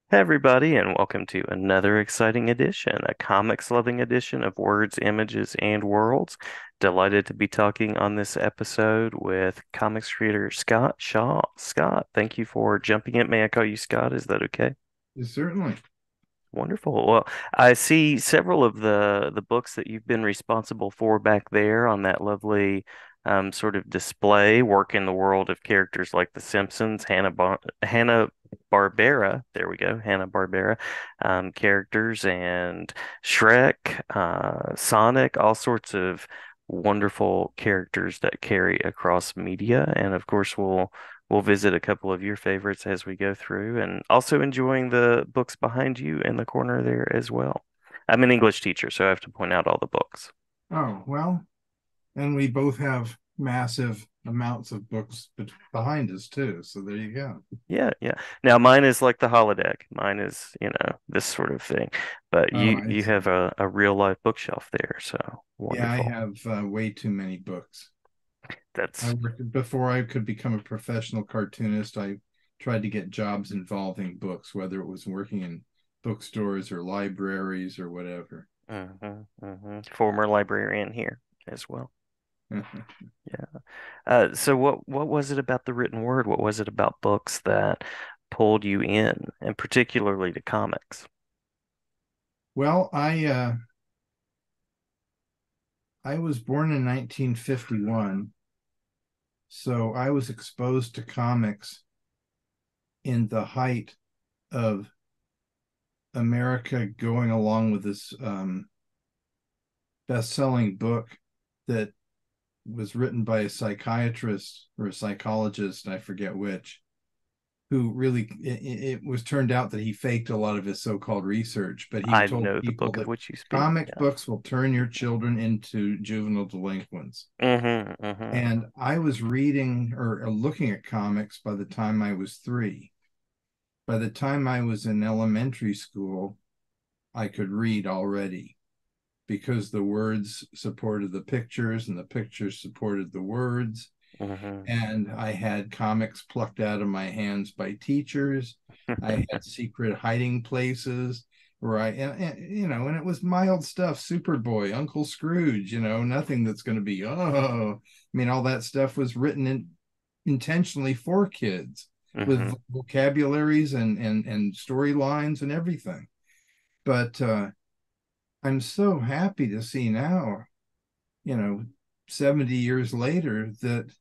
Hey everybody, and welcome to another exciting edition, a comics-loving edition of Words, Images, and Worlds. Delighted to be talking on this episode with comics creator Scott Shaw. Scott, thank you for jumping in. May I call you Scott? Is that okay? Certainly. Wonderful. Well, I see several of the books that you've been responsible for back there on that lovely sort of display. Work in the world of characters like The Simpsons, Hanna-Barbera. There we go, Hanna-Barbera characters, and Shrek, Sonic, all sorts of wonderful characters that carry across media. And of course, we'll visit a couple of your favorites as we go through, and also enjoying the books behind you in the corner there as well. I'm an English teacher, so I have to point out all the books. Oh, well, and we both have massive amounts of books behind us too. So there you go. Yeah, yeah. Now mine is like the holodeck. Mine is, this sort of thing. But Oh, you I you have see. a real life bookshelf there, so Yeah, I wonderful. have way too many books. I That's worked before I could become a professional cartoonist. I tried to get jobs involving books, whether it was working in bookstores or libraries or whatever. former librarian here as well. Yeah. So what was it about the written word? What was it about books that pulled you in, and particularly to comics? Well, I was born in 1951, so I was exposed to comics in the height of America going along with this best-selling book that was written by a psychiatrist or a psychologist, I forget which, who really it was turned out that he faked a lot of his so-called research, but he I told know the people book of that which you speak. comic Yeah. books will turn your children into juvenile delinquents. Mm-hmm. And I was reading or looking at comics by the time I was 3. By the time I was in elementary school, I could read already because the words supported the pictures and the pictures supported the words. Mm-hmm. And I had comics plucked out of my hands by teachers. I had secret hiding places where and it was mild stuff, Superboy, Uncle Scrooge, nothing that's going to be, oh, I mean, all that stuff was written intentionally for kids with Mm-hmm. vocabularies and storylines and everything. But I'm so happy to see now, you know, 70 years later, that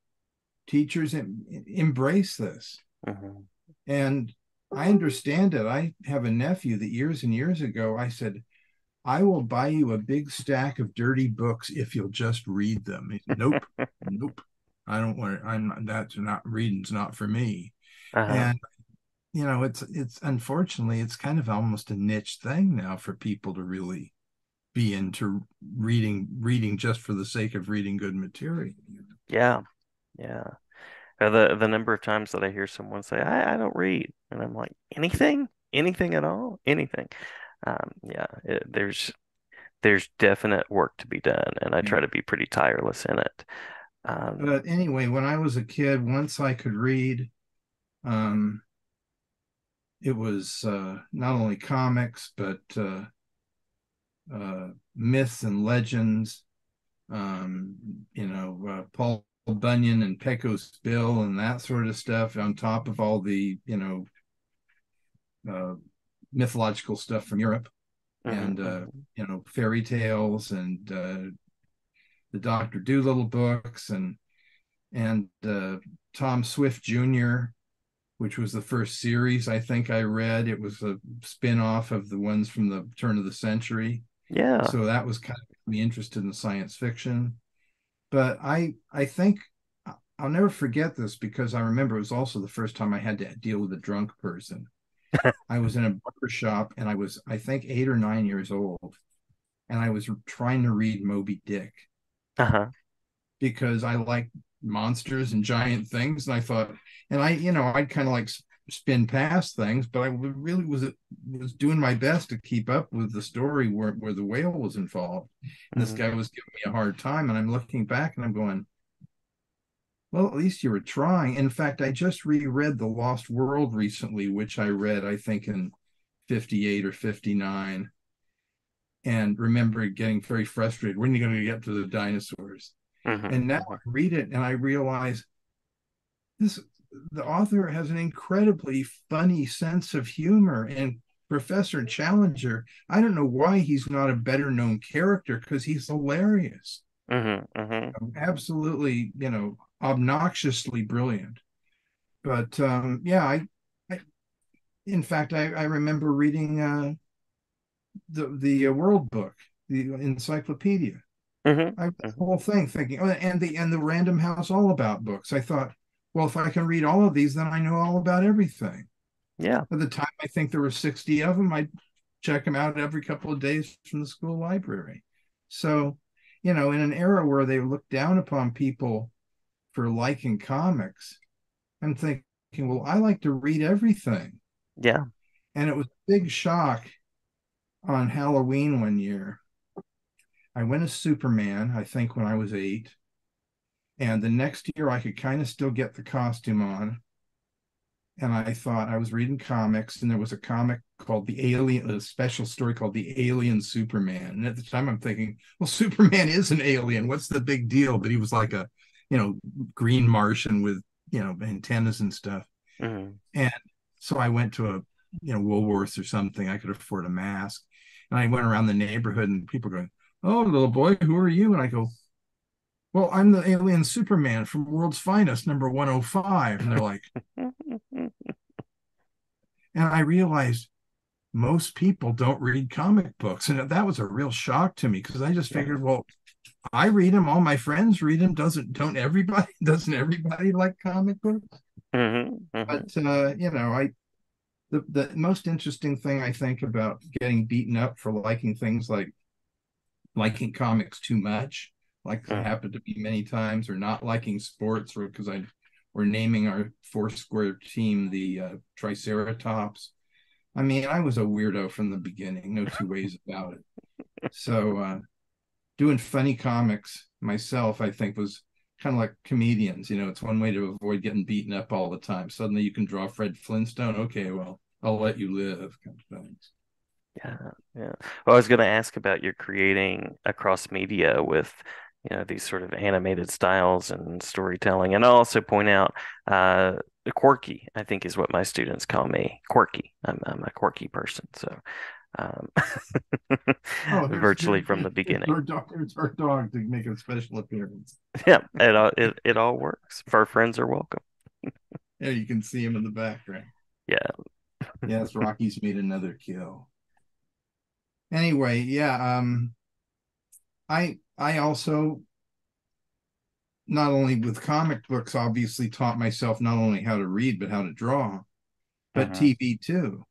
teachers embrace this. Mm-hmm. And I understand it. I have a nephew that years and years ago, I said, I will buy you a big stack of dirty books if you'll just read them. He said, nope, nope. I don't want to, I'm not, that's not reading's not for me. Uh-huh. And it's unfortunately it's kind of almost a niche thing now for people to really be into reading just for the sake of reading good material. Yeah. Yeah. The number of times that I hear someone say, I don't read, and I'm like, anything? Anything at all? Anything. Yeah, there's definite work to be done, and I try Yeah. to be pretty tireless in it. Um, But anyway, when I was a kid, once I could read, um, it was not only comics, but myths and legends. Paul Bunyan and Pecos Bill and that sort of stuff, on top of all the uh, mythological stuff from Europe, and mhm. fairy tales, and the Doctor Dolittle books, and Tom Swift Jr., which was the first series I think I read. It was a spin-off of the ones from the turn of the century. Yeah. So that was kind of me interested in science fiction. But I think I'll never forget this because I remember it was also the first time I had to deal with a drunk person. I was in a barber shop and I was, I think, 8 or 9 years old, and I was trying to read Moby Dick Uh-huh. because I like monsters and giant things. And I thought, and I'd kind of like spin past things, but I really was doing my best to keep up with the story where the whale was involved. And this guy Mhm. was giving me a hard time. And I'm looking back and I'm going, well, at least you were trying. In fact, I just reread The Lost World recently, which I read, I think, in 58 or 59, and remember getting very frustrated. When are you going to get to the dinosaurs? Hmm. And now I read it and I realize this the author has an incredibly funny sense of humor. And Professor Challenger, I don't know why he's not a better known character, because he's hilarious. Hmm. Hmm. Absolutely, obnoxiously brilliant. But yeah, I in fact I remember reading the World Book, the encyclopedia. Hmm. I read the Hmm. whole thing thinking, oh, and the Random House All About books. I thought, well, if I can read all of these, then I know all about everything. Yeah. At the time, I think there were 60 of them. I'd check them out every couple of days from the school library. So, in an era where they look down upon people for liking comics, I'm thinking, well, I like to read everything. Yeah. And it was a big shock on Halloween one year. I went as Superman, I think, when I was 8. And the next year, I could kind of still get the costume on. And I thought, I was reading comics, and there was a comic called The Alien, a special story called The Alien Superman. And at the time, I'm thinking, well, Superman is an alien. What's the big deal? But he was like a, you know, green Martian with, antennas and stuff. Hmm. And so I went to a, Woolworths or something. I could afford a mask. And I went around the neighborhood, and people going, "Oh, little boy, who are you?" And I go, "Well, I'm the alien Superman from World's Finest, number 105." And they're like, and I realized most people don't read comic books. And that was a real shock to me, because I just Yeah. figured, well, I read them, all my friends read them. Don't everybody, doesn't everybody like comic books? Hmm. Hmm. But the most interesting thing I think about getting beaten up for liking things like liking comics too much, like it happened to me many times, or not liking sports, or because we're naming our four square team the Triceratops. I mean, I was a weirdo from the beginning, no two ways about it. So doing funny comics myself, I think, was kind of like comedians. It's one way to avoid getting beaten up all the time. Suddenly you can draw Fred Flintstone. Okay, well, I'll let you live, kind of things. Yeah, yeah. Well, I was going to ask about your creating across media with, these sort of animated styles and storytelling. And I'll also point out quirky, I think is what my students call me. Quirky. I'm a quirky person. So um, Oh, virtually from the beginning. there's our dog to make a special appearance. Yeah, it all works. Fur friends are welcome. Yeah, you can see him in the background. Yeah. Yes, Rocky's made another kill. Anyway, yeah, I also, not only with comic books, obviously taught myself not only how to read but how to draw, but Hmm. TV too,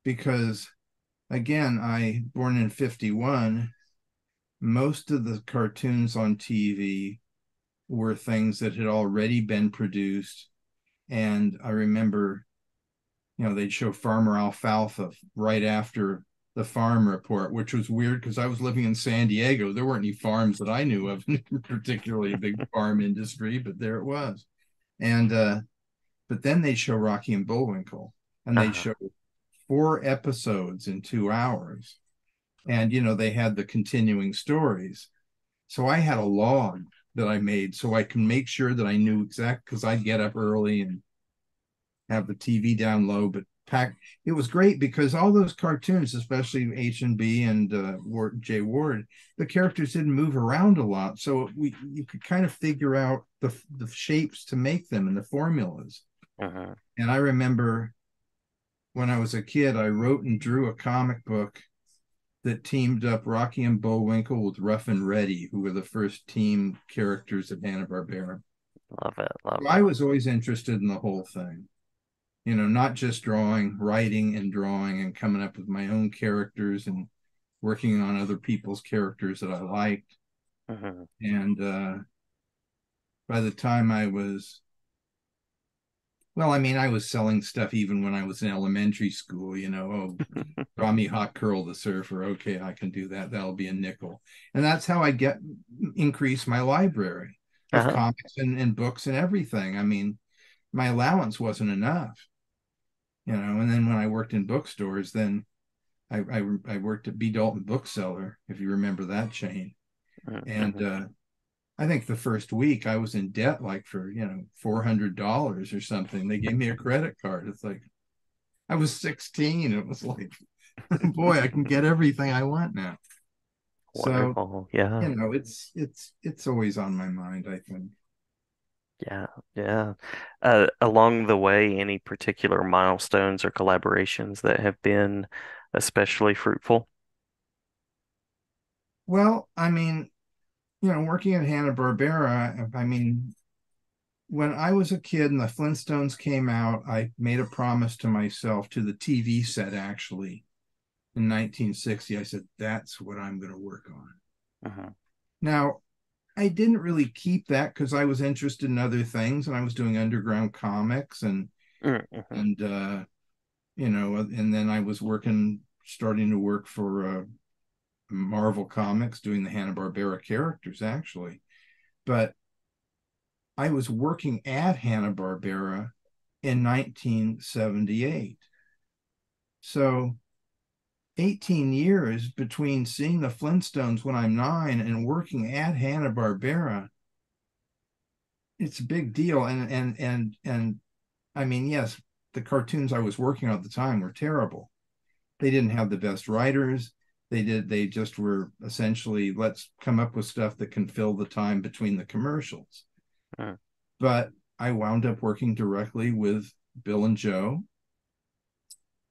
because again, I born in 51. Most of the cartoons on TV were things that had already been produced. And I remember, they'd show Farmer Alfalfa right after the farm report, which was weird because I was living in San Diego. There weren't any farms that I knew of, particularly a big farm industry, but there it was. And but then they'd show Rocky and Bullwinkle, and they'd Uh-huh. show 4 episodes in 2 hours. And they had the continuing stories. So I had a log that I made so I can make sure that I knew exact, because I'd get up early and have the TV down low, but pack. It was great because all those cartoons, especially H&B and Jay Ward, the characters didn't move around a lot, so you could kind of figure out the shapes to make them and the formulas. Uh-huh. And I remember when I was a kid, I wrote and drew a comic book that teamed up Rocky and Bullwinkle with Rough and Ready, who were the first team characters of Hanna-Barbera. Love it. Love So I it. was always interested in the whole thing. Not just drawing, writing and drawing and coming up with my own characters and working on other people's characters that I liked. Hmm. And by the time I was, well, I mean, I was selling stuff even when I was in elementary school, oh, draw me Hot Curl the Surfer. Okay, I can do that. That'll be a nickel. And that's how I increase my library of Uh-huh. comics and books and everything. I mean, my allowance wasn't enough. And then when I worked in bookstores, then I worked at B. Dalton Bookseller, if you remember that chain. And Mm-hmm. I think the first week I was in debt like for, $400 or something. They gave me a credit card. It's like I was 16. It was like, boy, I can get everything I want now. So, Wonderful. Yeah. it's always on my mind, I think. Yeah. Yeah. Along the way, any particular milestones or collaborations that have been especially fruitful? Well, I mean, working at Hanna-Barbera, I mean, when I was a kid and the Flintstones came out, I made a promise to myself to the TV set actually in 1960. I said, that's what I'm going to work on. Hmm. Now, I didn't really keep that because I was interested in other things and I was doing underground comics Hmm. and and then I was starting to work for Marvel Comics doing the Hanna-Barbera characters actually. But I was working at Hanna-Barbera in 1978. So 18 years between seeing the Flintstones when I'm 9 and working at Hanna-Barbera, it's a big deal. And I mean, yes, the cartoons I was working on at the time were terrible. They didn't have the best writers. They just were essentially, let's come up with stuff that can fill the time between the commercials. But I wound up working directly with Bill and Joe,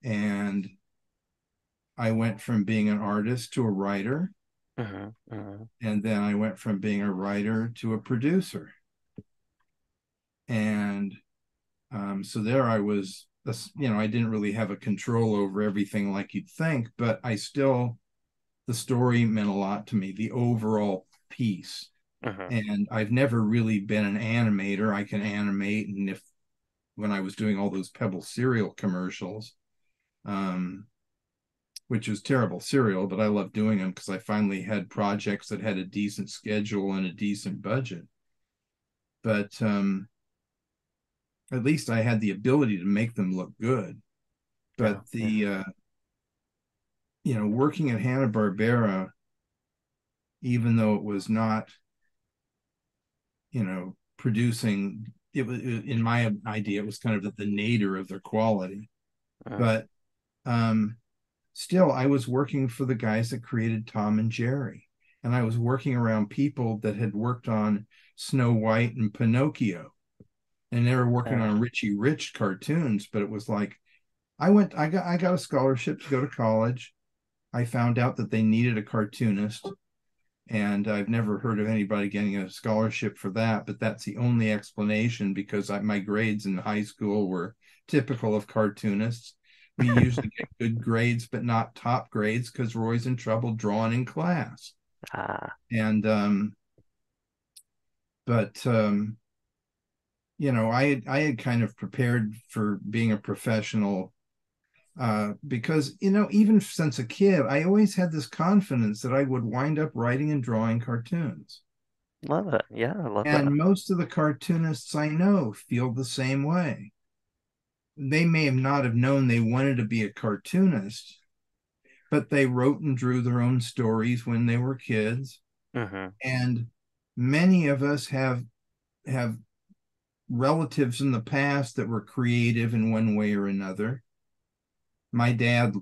and I went from being an artist to a writer, Hmm. Hmm. and then I went from being a writer to a producer. And so there I was, I didn't really have a control over everything like you'd think, but the story meant a lot to me, the overall piece. Hmm. And I've never really been an animator. I can animate, and if when I was doing all those Pebble cereal commercials, um, which was terrible cereal, but I love doing them because I finally had projects that had a decent schedule and a decent budget. But at least I had the ability to make them look good. Yeah. But Yeah. working at Hanna-Barbera, even though it was not, producing, it was in my idea, it was kind of the nadir of their quality. Mm. But um, still, I was working for the guys that created Tom and Jerry. And I was working around people that had worked on Snow White and Pinocchio. And they were working Yeah. on Richie Rich cartoons, but it was like I got a scholarship to go to college. I found out that they needed a cartoonist, and I've never heard of anybody getting a scholarship for that, but that's the only explanation because my grades in high school were typical of cartoonists. We usually get good grades, but not top grades because we're always in trouble drawing in class. Ah, And but I had kind of prepared for being a professional because even since a kid, I always had this confidence that I would wind up writing and drawing cartoons. love it. Yeah, I love that. And most of the cartoonists I know feel the same way. They may have not have known they wanted to be a cartoonist, but they wrote and drew their own stories when they were kids. Hmm. And many of us have relatives in the past that were creative in one way or another. My dad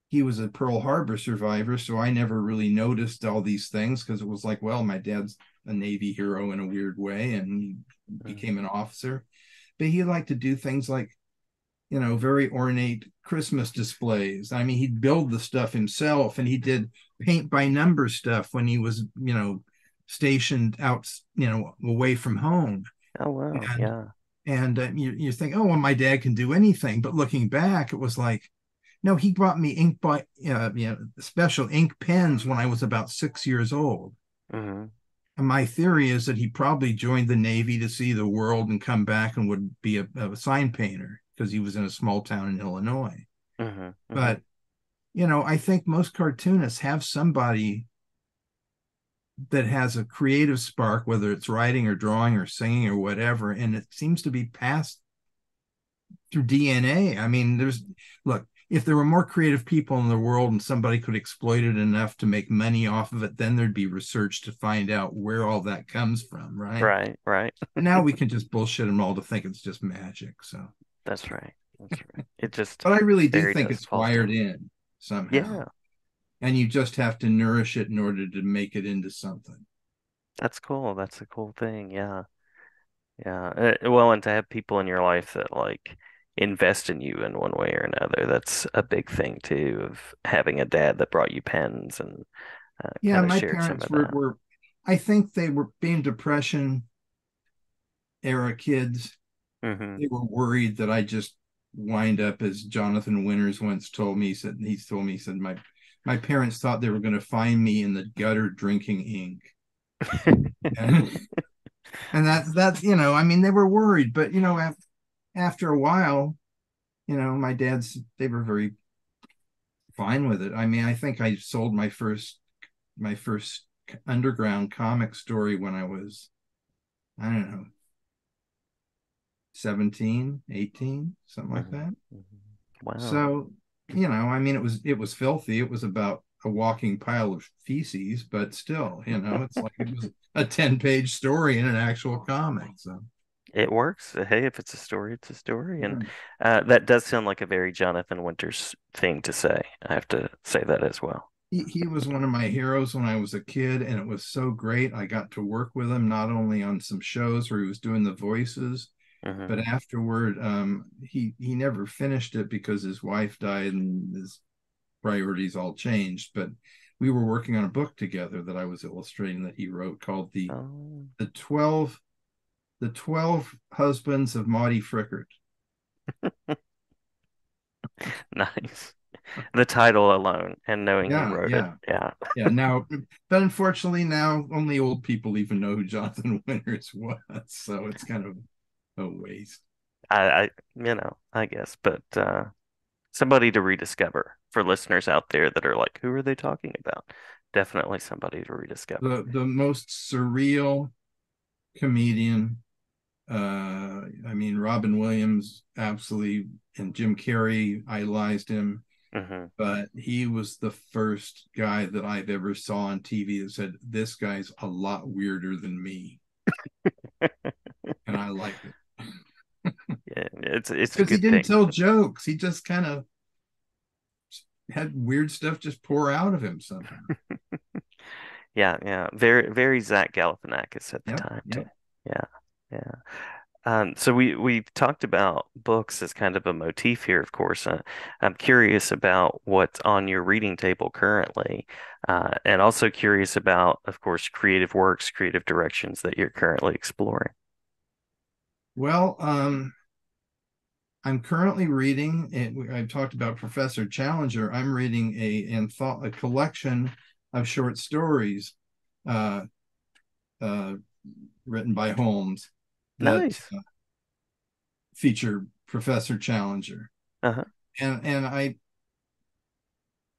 he was a Pearl Harbor survivor, so I never really noticed all these things because it was like, well, my dad's a Navy hero in a weird way, and he Mm. became an officer. But he liked to do things like, very ornate Christmas displays. I mean, he'd build the stuff himself, and he did paint by number stuff when he was, stationed out, away from home. Oh, wow. And Yeah. you think, oh, well, my dad can do anything. But looking back, it was like, no, he brought me special ink pens when I was about 6 years old. Hmm. And my theory is that he probably joined the Navy to see the world and come back and would be a sign painter because he was in a small town in Illinois. Hmm. Hmm. But, I think most cartoonists have somebody that has a creative spark, whether it's writing or drawing or singing or whatever. And it seems to be passed through DNA. I mean, look, if there were more creative people in the world and somebody could exploit it enough to make money off of it, then there'd be research to find out where all that comes from, right? Right, right. But now we can just bullshit them all to think it's just magic. So, That's right. That's right. It just but I really do fairy think dust it's falls wired down. in somehow, Yeah, and you just have to nourish it in order to make it into something. that's cool. That's a cool thing. Yeah. Yeah. Well, and to have people in your life that like invest in you in one way or another, that's a big thing too, of having a dad that brought you pens and Yeah, kind of my shared some parents of that. I think they were being Depression era kids. Hmm. They were worried that I just wind up, as Jonathan Winters once told me. He said my parents thought they were going to find me in the gutter drinking ink, and, and that's I mean they were worried, but after a while, my dad's they were very fine with it. I mean, I think I sold my first underground comic story when I was, I don't know, 17, 18, something like Hmm. that. Hmm. Wow. So, I mean, it was filthy. It was about a walking pile of feces, but still, it's like it was a 10-page story in an actual comic. So, It works. Hey, if it's a story, it's a story. And yeah. that does sound like a very Jonathan Winters thing to say. I have to say that as well. He was one of my heroes when I was a kid, and it was so great. I got to work with him not only on some shows where he was doing the voices, Hmm. but afterward, he never finished it because his wife died and his priorities all changed. But we were working on a book together that I was illustrating that he wrote called Oh, the 12 the 12 Husbands of Maudie Frickert. nice. The title alone and knowing who Yeah, wrote it. yeah, Yeah. yeah. Now, but unfortunately, now only old people even know who Jonathan Winters was, so it's kind of a waste. I guess, but somebody to rediscover for listeners out there that are like, who are they talking about? Definitely somebody to rediscover. The most surreal comedian. I mean, Robin Williams absolutely, and Jim Carrey idolized him, Hmm. but he was the first guy that I've ever saw on TV that said, "This guy's a lot weirder than me," and I liked it Yeah, it's a because he good didn't thing. tell jokes. He just kind of had weird stuff just pour out of him somehow. Yeah, yeah. Very, very Zach Galifianakis at the Yep, time too. yep. Yeah, yeah. So we've talked about books as kind of a motif here, of course. I'm curious about what's on your reading table currently, and also curious about, of course, creative works, creative directions that you're currently exploring. Well, I'm currently reading. I've talked about Professor Challenger. I'm reading a collection of short stories uh, uh, written by Holmes that Nice. feature Professor Challenger, Uh-huh. and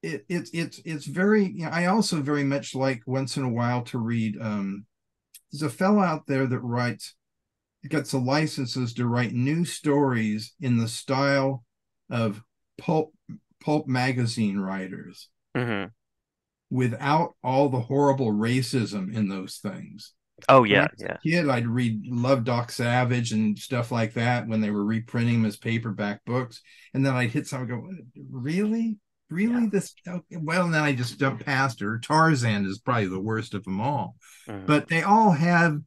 it's very. I also very much like once in a while to read. There's a fellow out there that writes gets the licenses to write new stories in the style of pulp pulp magazine writers Hmm. without all the horrible racism in those things. Oh When I yeah, was yeah. a kid, I'd read Love Doc Savage and stuff like that when they were reprinting them as paperback books. And then I'd hit something and go, really? Yeah. Really? This? Okay. Well, and then I just jumped past her. Tarzan is probably the worst of them all. Hmm. But they all have,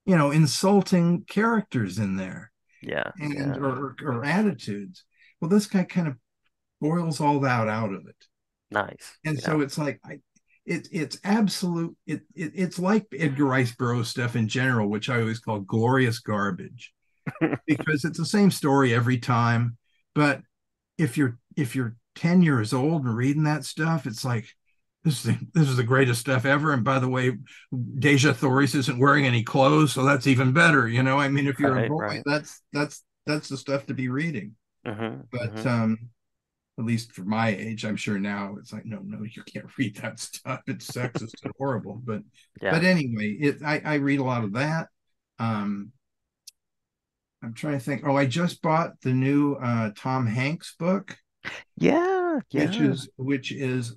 insulting characters in there Yeah, and yeah. or attitudes. Well, this guy kind of boils all that out of it. Nice. And Yeah. so it's like it's absolute it's like Edgar Rice Burroughs stuff in general, which I always call glorious garbage because it's the same story every time. But if you're 10 years old and reading that stuff, it's like this is the greatest stuff ever. And by the way, Deja Thoris isn't wearing any clothes, so that's even better. I mean, if you're a Right, boy, right. that's the stuff to be reading. Hmm. But Hmm. at least for my age, I'm sure now it's like, no, no, you can't read that stuff. It's sexist and horrible. But Yeah. anyway, I read a lot of that. Um, I'm trying to think. Oh, I just bought the new Tom Hanks book. Yeah, Yeah, yeah. which is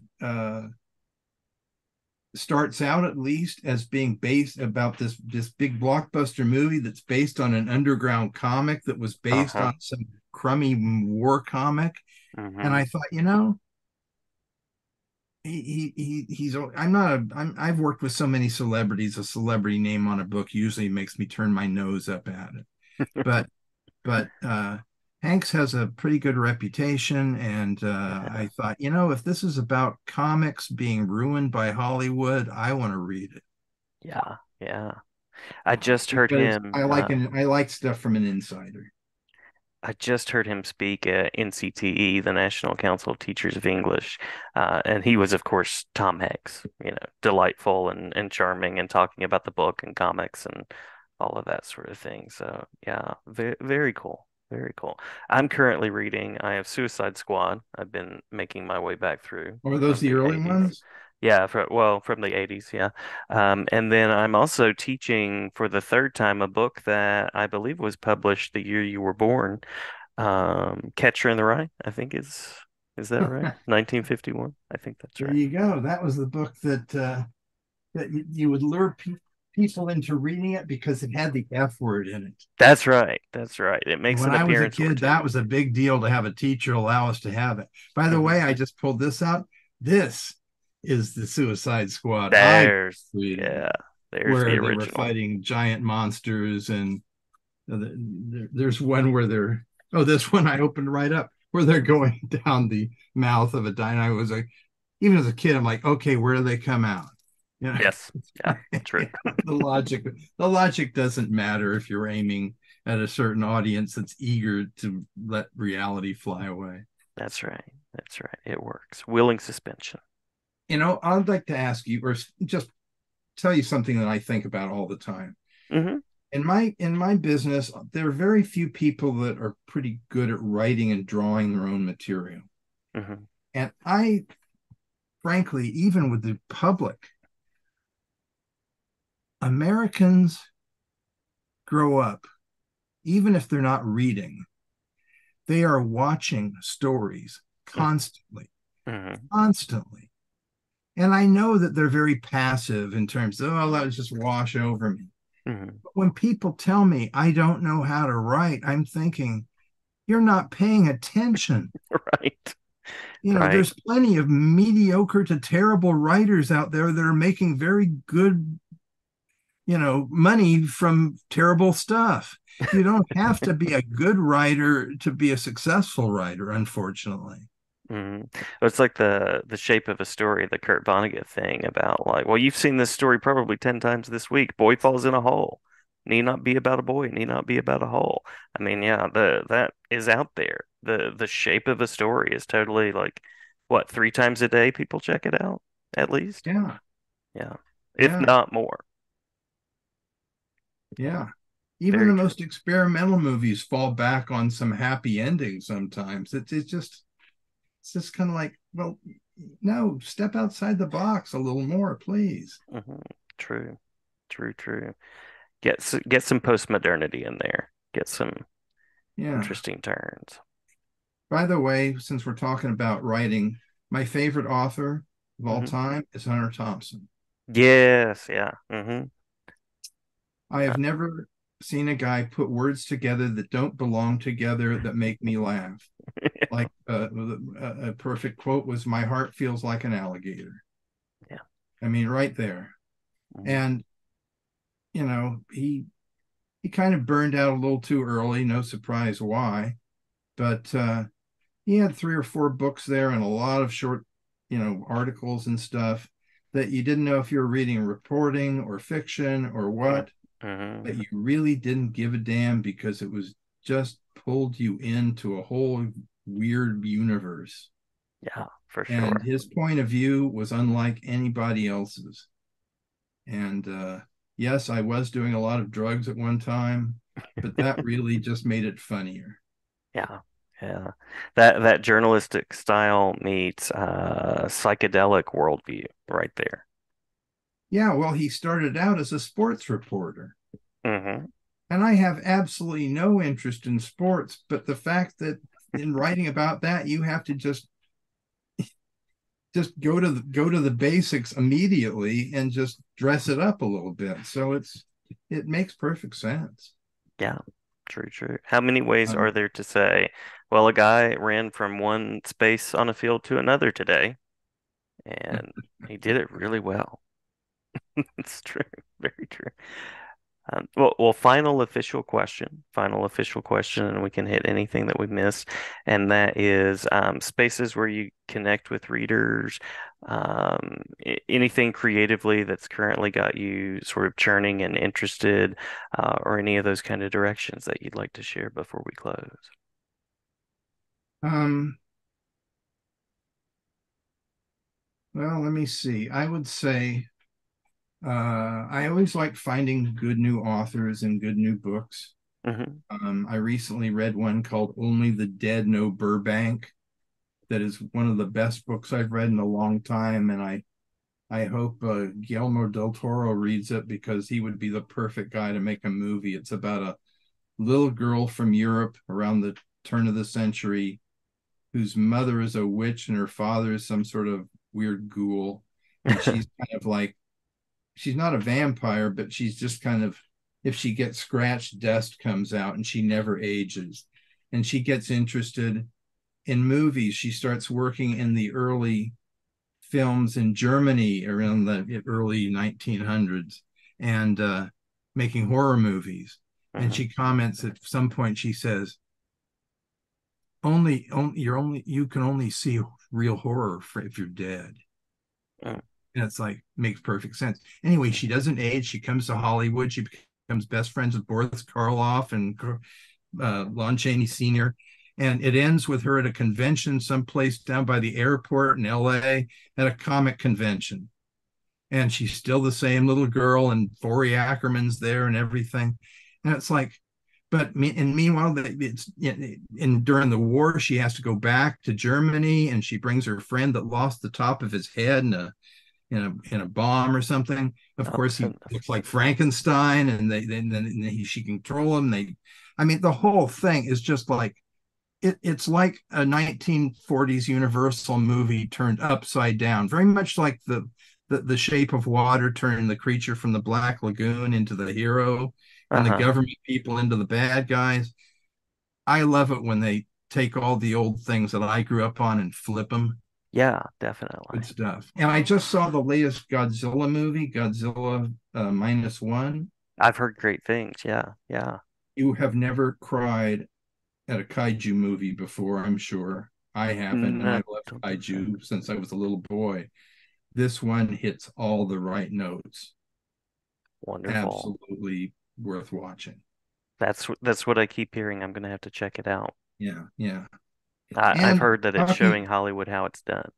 starts out at least as being based about this big blockbuster movie that's based on an underground comic that was based Uh-huh. on some crummy war comic. And Mm-hmm. I thought, he's I'm not a I'm I've worked with so many celebrities. A celebrity name on a book usually makes me turn my nose up at it. But Hanks has a pretty good reputation, and Yeah, I thought, if this is about comics being ruined by Hollywood, I want to read it. yeah, yeah. I just heard Because him. I like stuff from an insider. I just heard him speak at NCTE, the National Council of Teachers of English, and he was, of course, Tom Hanks. Delightful and charming, and talking about the book and comics and all of that sort of thing. So, yeah, very very cool, very cool. I'm currently reading. I have Suicide Squad. I've been making my way back through Or those from the the early 80s. ones? Yeah, from the 80s, yeah. And then I'm also teaching for the third time a book that I believe was published the year you were born. Catcher in the Rye, I think is that right? 1951. I think that's There right. you go. That was the book that you would lure people into reading it because it had the F word in it. That's right. That's right. It makes When an I was a appearance or kid, two. that was a big deal to have a teacher allow us to have it. By the way, Hmm. I just pulled this out. This is the Suicide Squad I There's reading, yeah, there's the where they were original. fighting giant monsters, and there's one where they're this one I opened right up where they're going down the mouth of a dino. I was like, even as a kid, I'm like, okay, where do they come out? You know, Yes. Yeah, true. the logic the logic doesn't matter if you're aiming at a certain audience that's eager to let reality fly away. That's right. That's right. It works. Willing suspension. I'd like to ask you, or just tell you something that I think about all the time. Hmm. In my business, there are very few people that are pretty good at writing and drawing their own material. Hmm. And I, frankly, even with the public, Americans grow up, even if they're not reading, they are watching stories constantly, Hmm. constantly. And I know that they're very passive in terms of, oh, that was just wash over me. Hmm. But when people tell me I don't know how to write, I'm thinking, you're not paying attention. Right. Right. There's plenty of mediocre to terrible writers out there that are making very good, money from terrible stuff. You don't have to be a good writer to be a successful writer, unfortunately. Mm. It's like the shape of a story, the Kurt Vonnegut thing about like, well, you've seen this story probably 10 times this week. Boy falls in a hole. Need not be about a boy, need not be about a hole. I mean, yeah, the that is out there. The shape of a story is totally like what, 3 times a day people check it out at least. Yeah, Yeah. If yeah, not more. yeah. Even Very the true. most experimental movies fall back on some happy ending sometimes. It's just kind of like, well, no, step outside the box a little more, please. Hmm. True. True, true. Get some postmodernity in there. Get some Yeah. interesting turns. By the way, since we're talking about writing, my favorite author of all Hmm. time is Hunter Thompson. Yes, yeah. Hmm. I have never seen a guy put words together that don't belong together that make me laugh. Like a perfect quote was, "My heart feels like an alligator." Yeah. I mean, right there. Mhm. And he kind of burned out a little too early. No surprise why, but he had 3 or 4 books there and a lot of short, articles and stuff that you didn't know if you were reading reporting or fiction or what, but Mhm. you really didn't give a damn because it was just pulled you into a whole weird universe. Yeah, for And sure. his point of view was unlike anybody else's. And yes, I was doing a lot of drugs at one time, but that really just made it funnier. Yeah. Yeah. That journalistic style meets psychedelic worldview right there. Yeah, well, he started out as a sports reporter. Hmm. And I have absolutely no interest in sports, but the fact that in writing about that, you have to just just go to the basics immediately and just dress it up a little bit. So it makes perfect sense. Yeah, true, true. How many ways are Um, there to say, well, a guy ran from one space on a field to another today, and he did it really well. It's true, very true. Final official question, and we can hit anything that we missed, and that is spaces where you connect with readers, anything creatively that's currently got you sort of churning and interested, or any of those kind of directions that you'd like to share before we close. um, well, let me see. I would say I always like finding good new authors and good new books. Hmm. I recently read one called Only the Dead Know Burbank. That is one of the best books I've read in a long time, and I hope Guillermo del Toro reads it because he would be the perfect guy to make a movie. It's about a little girl from Europe around the turn of the century whose mother is a witch and her father is some sort of weird ghoul, and she's kind of like she's not a vampire, but she's just kind of if she gets scratched, dust comes out, and she never ages. And she gets interested in movies. She starts working in the early films in Germany around the early 1900s and making horror movies. And Hmm. she comments at some point, she says, only you can only see real horror if you're dead. And it's like makes perfect sense. Anyway, she doesn't age. She comes to Hollywood. She becomes best friends with Boris Karloff and Lon Chaney Sr. And it ends with her at a convention someplace down by the airport in LA at a comic convention. And she's still the same little girl, and Forey Ackerman's there and everything. And it's like, and meanwhile, it's in during the war, she has to go back to Germany, and she brings her friend that lost the top of his head in a bomb or something. Of Oh course, he goodness. looks like Frankenstein, and she can control him. I mean, the whole thing is just like it's like a 1940s Universal movie turned upside down, very much like the Shape of Water turning the creature from the Black Lagoon into the hero, and the Uh-huh. government people into the bad guys. I love it when they take all the old things that I grew up on and flip them. Yeah, Good definitely. stuff. And I just saw the latest Godzilla movie, Godzilla -1. I've heard great things. Yeah, yeah. You have never cried at a kaiju movie before, I'm sure. I haven't, and No, I love don't think so. kaiju since I was a little boy. This one hits all the right notes. Wonderful. Absolutely worth watching. That's what I keep hearing. I'm gonna have to check it out. Yeah, yeah. I've And heard that it's talking, showing Hollywood how it's done.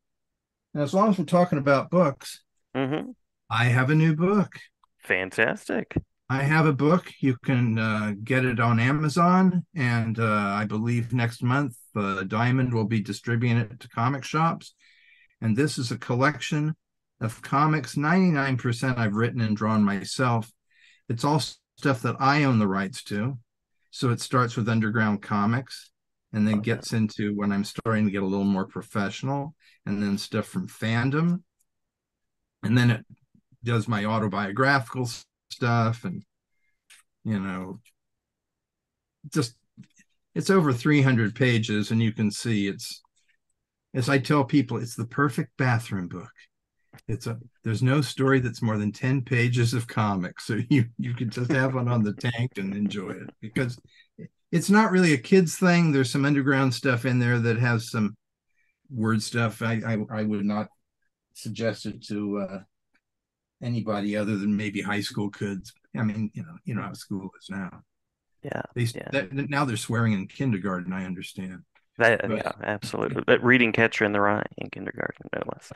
as long as we're talking about books, Hmm. I have a new book. Fantastic. I have a book. You can get it on Amazon, and I believe next month Diamond will be distributing it to comic shops. And this is a collection of comics. 99% I've written and drawn myself. It's all stuff that I own the rights to. So it starts with underground comics and then Love it. gets into when I'm starting to get a little more professional, and then stuff from fandom. And then it does my autobiographical stuff and, you know, just it's over 300 pages, and you can see it's as I tell people, it's the perfect bathroom book. It's a there's no story that's more than 10 pages of comics, so you can just have one on the tank and enjoy it because it's not really a kids thing. There's some underground stuff in there that has some word stuff. I would not suggest it to anybody other than maybe high school kids. I mean, you know how school is now. Yeah, They yeah. now they're swearing in kindergarten. I understand, That, but yeah, absolutely. That reading Catcher in the Rye in kindergarten, no less.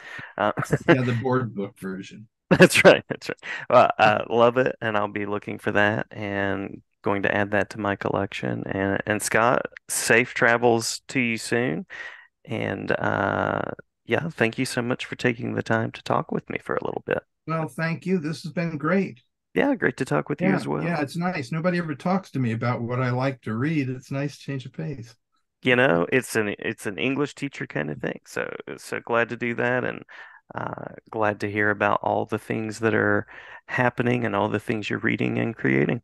yeah, the board book version. That's right. That's right. Well, I love it, and I'll be looking for that and going to add that to my collection. And Scott, safe travels to you soon. And yeah, thank you so much for taking the time to talk with me for a little bit. Well, thank you. This has been great. Yeah, great to talk with you Yeah, as yeah, well. it's nice. Nobody ever talks to me about what I like to read. It's nice change of pace. it's an English teacher kind of thing. So glad to do that, and glad to hear about all the things that are happening and all the things you're reading and creating.